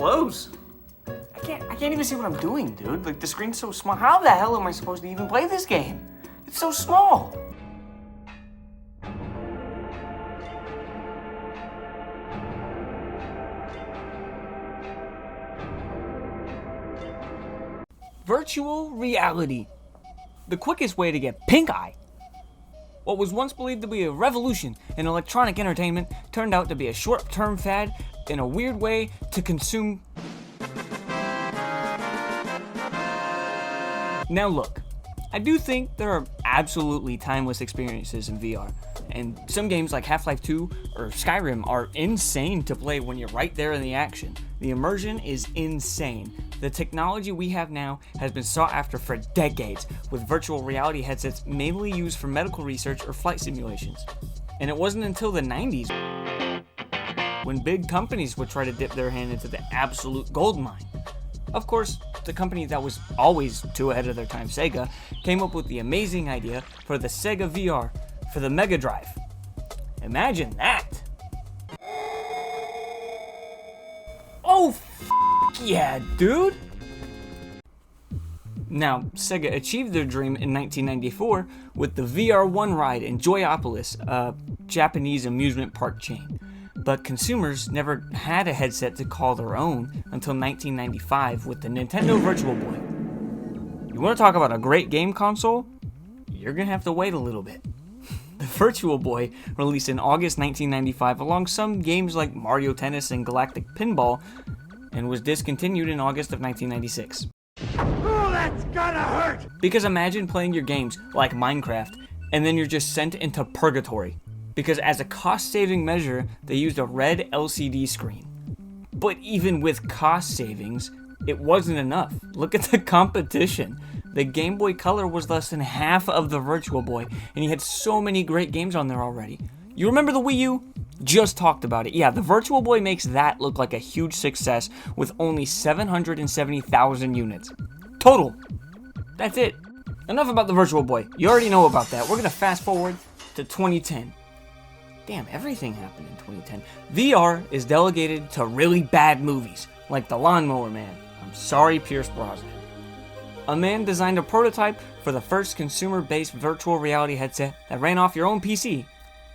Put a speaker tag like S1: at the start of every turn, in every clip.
S1: close. I can't even see what I'm doing, dude. Like, the screen's so small. How the hell am I supposed to even play this game? It's so small. Virtual reality. The quickest way to get pink eye. What was once believed to be a revolution in electronic entertainment turned out to be a short-term fad in a weird way to consume. Now look, I do think there are absolutely timeless experiences in VR, and some games like Half-Life 2 or Skyrim are insane to play when you're right there in the action. The immersion is insane. The technology we have now has been sought after for decades, with virtual reality headsets mainly used for medical research or flight simulations. And it wasn't until the 90s when big companies would try to dip their hand into the absolute gold mine. Of course, the company that was always too ahead of their time, Sega, came up with the amazing idea for the Sega VR for the Mega Drive. Imagine that! Oh, yeah, dude! Now, Sega achieved their dream in 1994 with the VR1 ride in Joyopolis, a Japanese amusement park chain. But consumers never had a headset to call their own until 1995 with the Nintendo Virtual Boy. You want to talk about a great game console? You're gonna have to wait a little bit. The Virtual Boy, released in August 1995 along some games like Mario Tennis and Galactic Pinball, and was discontinued in August of 1996.
S2: Oh, that's gotta hurt!
S1: Because imagine playing your games like Minecraft, and then you're just sent into purgatory. Because as a cost-saving measure, they used a red LCD screen. But even with cost savings, it wasn't enough. Look at the competition. The Game Boy Color was less than half of the Virtual Boy, and you had so many great games on there already. You remember the Wii U? Just talked about it. Yeah, the Virtual Boy makes that look like a huge success with only 770,000 units. Total. That's it. Enough about the Virtual Boy. You already know about that. We're gonna fast forward to 2010. Damn, everything happened in 2010. VR is delegated to really bad movies, like The Lawnmower Man. I'm sorry, Pierce Brosnan. A man designed a prototype for the first consumer-based virtual reality headset that ran off your own PC.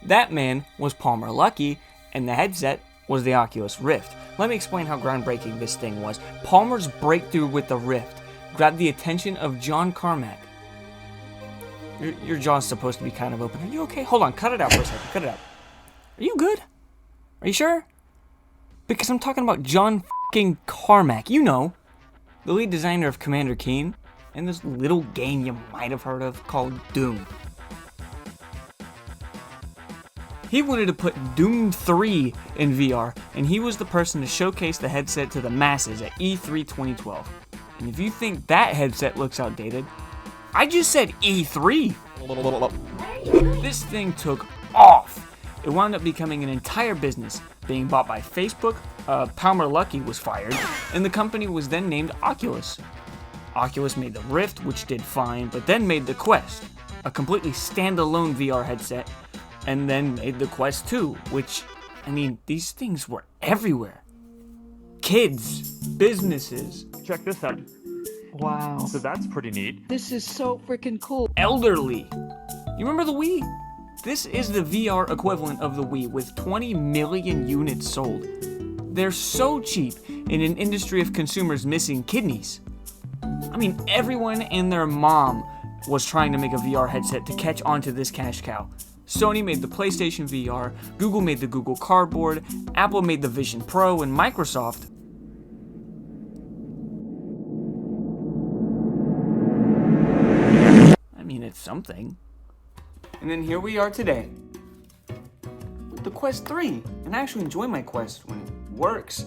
S1: That man was Palmer Luckey, and the headset was the Oculus Rift. Let me explain how groundbreaking this thing was. Palmer's breakthrough with the Rift grabbed the attention of John Carmack. Your jaw's supposed to be kind of open. Are you okay? Hold on, cut it out for a second. Cut it out. Are you good? Are you sure? Because I'm talking about John f***ing Carmack. You know, the lead designer of Commander Keen and this little game you might have heard of called Doom. He wanted to put Doom 3 in VR, and he was the person to showcase the headset to the masses at E3 2012. And if you think that headset looks outdated, I just said E3. This thing took off. It wound up becoming an entire business, being bought by Facebook. Palmer Luckey was fired, and the company was then named Oculus. Oculus made the Rift, which did fine, but then made the Quest, a completely standalone VR headset, and then made the Quest 2, which, I mean, these things were everywhere. Kids, businesses.
S2: Check this out.
S3: Wow.
S2: So that's pretty neat.
S3: This is so freaking cool.
S1: Elderly. You remember the Wii? This is the VR equivalent of the Wii with 20 million units sold. They're so cheap in an industry of consumers missing kidneys. I mean, everyone and their mom was trying to make a VR headset to catch on to this cash cow. Sony made the PlayStation VR, Google made the Google Cardboard, Apple made the Vision Pro, and Microsoft it's something. And then here we are today. The Quest 3. And I actually enjoy my Quest when it works.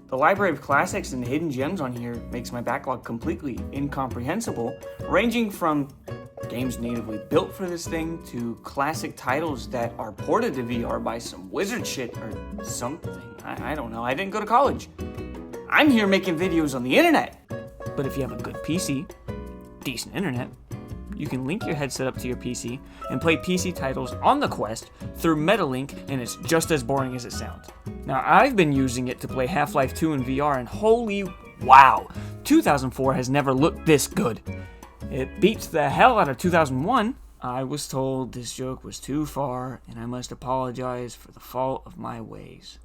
S1: The library of classics and hidden gems on here makes my backlog completely incomprehensible, ranging from games natively built for this thing to classic titles that are ported to VR by some wizard shit or something. I don't know. I didn't go to college. I'm here making videos on the internet. But if you have a good PC, decent internet, You can link your headset up to your PC and play PC titles on the Quest through MetaLink, and it's just as boring as it sounds. Now, I've been using it to play Half-Life 2 in VR, and holy wow, 2004 has never looked this good. It beats the hell out of 2001. I was told this joke was too far, and I must apologize for the fault of my ways.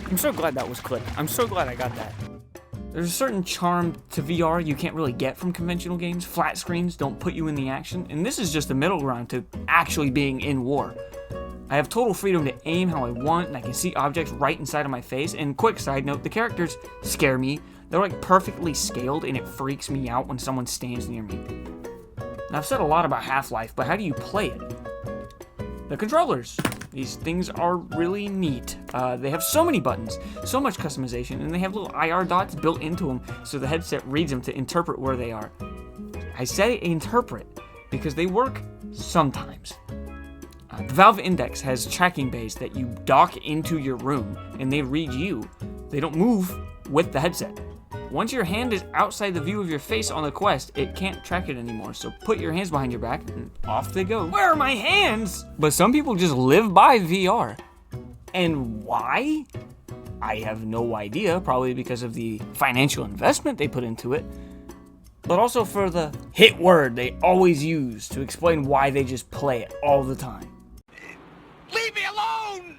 S1: I'm so glad that was clipped. I'm so glad I got that. There's a certain charm to VR you can't really get from conventional games. Flat screens don't put you in the action, and this is just the middle ground to actually being in war. I have total freedom to aim how I want, and I can see objects right inside of my face. And quick side note, the characters scare me. They're like perfectly scaled, and it freaks me out when someone stands near me. And I've said a lot about Half-Life, but how do you play it? The controllers. These things are really neat. They have so many buttons, so much customization, and they have little IR dots built into them so the headset reads them to interpret where they are. I say interpret because they work sometimes. The Valve Index has tracking bays that you dock into your room, and they read you. They don't move with the headset. Once your hand is outside the view of your face on the Quest, it can't track it anymore, so put your hands behind your back, and off they go. Where are my hands? But some people just live by VR. And why? I have no idea, probably because of the financial investment they put into it, but also for the hit word they always use to explain why they just play it all the time.
S2: Leave me alone!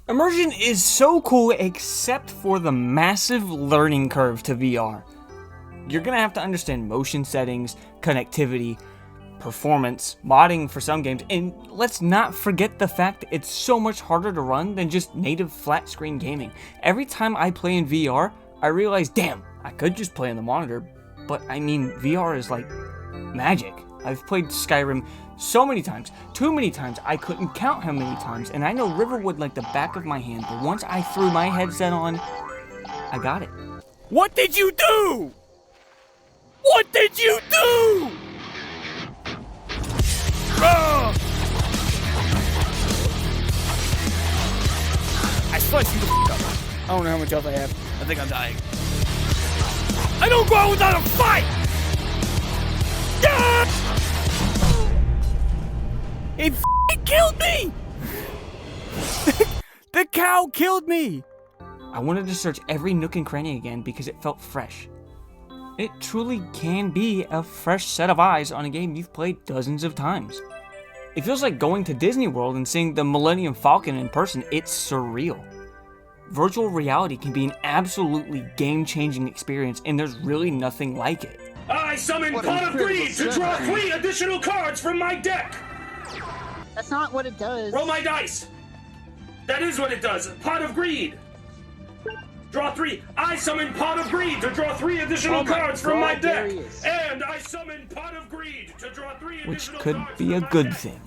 S1: Immersion is so cool except for the massive learning curve to VR. You're gonna have to understand motion settings, connectivity, performance, modding for some games, and let's not forget the fact that it's so much harder to run than just native flat screen gaming. Every time I play in VR, I realize, damn, I could just play on the monitor, but I mean, VR is like magic. I've played Skyrim so many times, too many times, I couldn't count how many times, and I know Riverwood like the back of my hand, but once I threw my headset on, I got it. What did you do? What did you do? I sliced you the f*** up. I don't know how much health I have. I think I'm dying. I don't go out without a fight! It f***ing killed me! The cow killed me! I wanted to search every nook and cranny again because it felt fresh. It truly can be a fresh set of eyes on a game you've played dozens of times. It feels like going to Disney World and seeing the Millennium Falcon in person. It's surreal. Virtual reality can be an absolutely game-changing experience, and there's really nothing like it.
S4: I summon Pot of Greed to draw 3 additional cards from my deck!
S3: That's not what it does.
S4: Roll my dice! That is what it does. Pot of Greed! Draw 3. I summon Pot of Greed to draw 3 additional cards from my deck! And I summon Pot of Greed to draw 3 additional cards.
S1: Which could be a good thing.